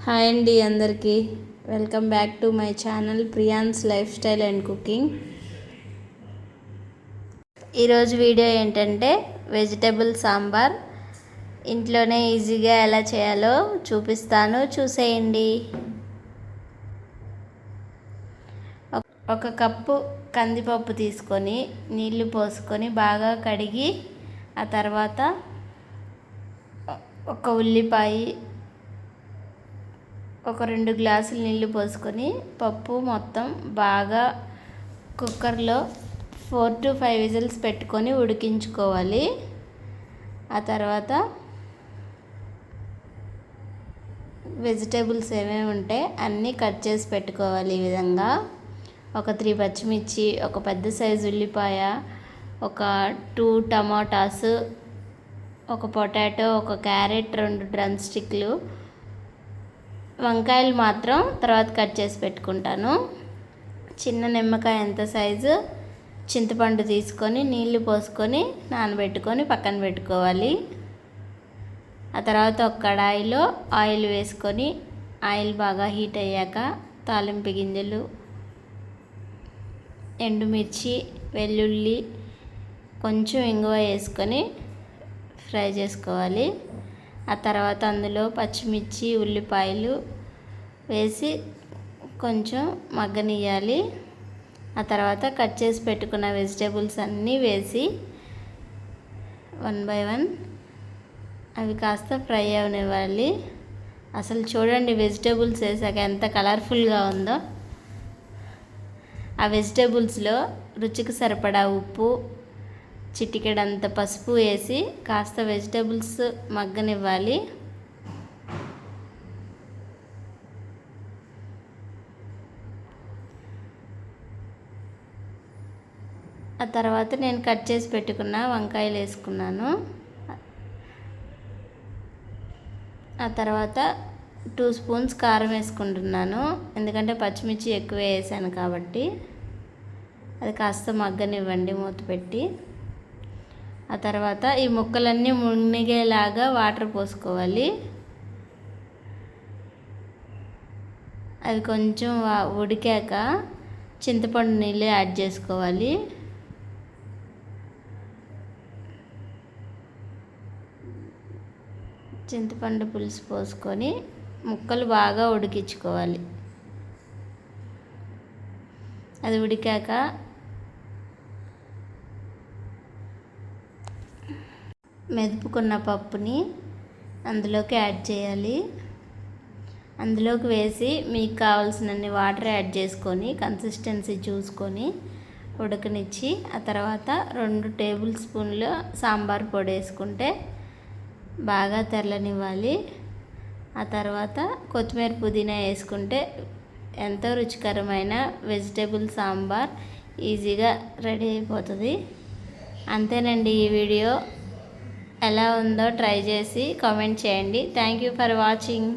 Hi అండి అందరికీ welcome back to my channel prions life style and cooking. ఈరోజు video ఏంటంటే వెజిటేబుల్ సాంబార్ ఇంట్లోనే ఈజీగా ఎలా చేయాలో చూపిస్తాను, చూసేయండి. ఒక కప్పు కందిపప్పు తీసుకొని నీళ్లు పోసుకొని బాగా కడిగి ఆ తర్వాత ఒక ఉల్లిపాయ, ఒక 2 గ్లాసులు నీళ్లు పోసుకొని పప్పు మొత్తం బాగా కుక్కర్లో 4 to 5 విజిల్స్ పెట్టుకొని ఉడికించుకోవాలి. ఆ తర్వాత వెజిటేబుల్స్ ఏమేమి ఉంటే అన్నీ కట్ చేసి పెట్టుకోవాలి. ఈ విధంగా ఒక 3 పచ్చిమిర్చి, ఒక పెద్ద సైజు ఉల్లిపాయ, ఒక 2 టమాటాస్, ఒక పొటాటో, ఒక క్యారెట్, 2 డ్రమ్ స్టిక్లు, వంకాయలు మాత్రం తర్వాత కట్ చేసి పెట్టుకుంటాను. చిన్న నిమ్మకాయ ఎంత సైజు చింతపండు తీసుకొని నీళ్లు పోసుకొని నానబెట్టుకొని పక్కన పెట్టుకోవాలి. ఆ తర్వాత ఒక కడాయిలో ఆయిల్ వేసుకొని ఆయిల్ బాగా హీట్ అయ్యాక తాలింపు గింజలు, ఎండుమిర్చి, వెల్లుల్లి, కొంచెం ఇంగువ వేసుకొని ఫ్రై చేసుకోవాలి. ఆ తర్వాత అందులో పచ్చిమిర్చి, ఉల్లిపాయలు వేసి కొంచెం మగ్గనియాలి. ఆ తర్వాత కట్ చేసి పెట్టుకున్న వెజిటేబుల్స్ అన్నీ వేసి 1 by 1 అవి కాస్త ఫ్రై అవనివ్వాలి. అసలు చూడండి వెజిటేబుల్స్ వేసాక ఎంత కలర్ఫుల్గా ఉందో. ఆ వెజిటేబుల్స్లో రుచికి సరిపడా ఉప్పు, చిటికెడంత పసుపు వేసి కాస్త వెజిటేబుల్స్ మగ్గనివ్వాలి. ఆ తర్వాత నేను కట్ చేసి పెట్టుకున్న వంకాయలు వేసుకున్నాను. ఆ తర్వాత 2 స్పూన్స్ కారం వేసుకుంటున్నాను, ఎందుకంటే పచ్చిమిర్చి ఎక్కువ వేసాను కాబట్టి. అది కాస్త మగ్గనివ్వండి మూత పెట్టి. ఆ తర్వాత ఈ ముక్కలన్నీ మునిగేలాగా వాటర్ పోసుకోవాలి. అవి కొంచెం ఉడికాక చింతపండు నీళ్ళు యాడ్ చేసుకోవాలి. చింతపండు పులుసు పోసుకొని ముక్కలు బాగా ఉడికించుకోవాలి. అది ఉడికాక మెదుపుకున్న పప్పుని అందులోకి యాడ్ చేయాలి. అందులోకి వేసి మీకు కావాల్సినన్ని వాటర్ యాడ్ చేసుకొని కన్సిస్టెన్సీ చూసుకొని ఉడకనిచ్చి ఆ తర్వాత 2 టేబుల్ స్పూన్లు సాంబార్ పొడి వేసుకుంటే బాగా తెరలనివ్వాలి. ఆ తర్వాత కొత్తిమీర, పుదీనా వేసుకుంటే ఎంతో రుచికరమైన వెజిటేబుల్ సాంబార్ ఈజీగా రెడీ అయిపోతుంది. అంతేనండి. ఈ వీడియో ఎలా ఉందో ట్రై చేసి కామెంట్ చేయండి. Thank you for watching.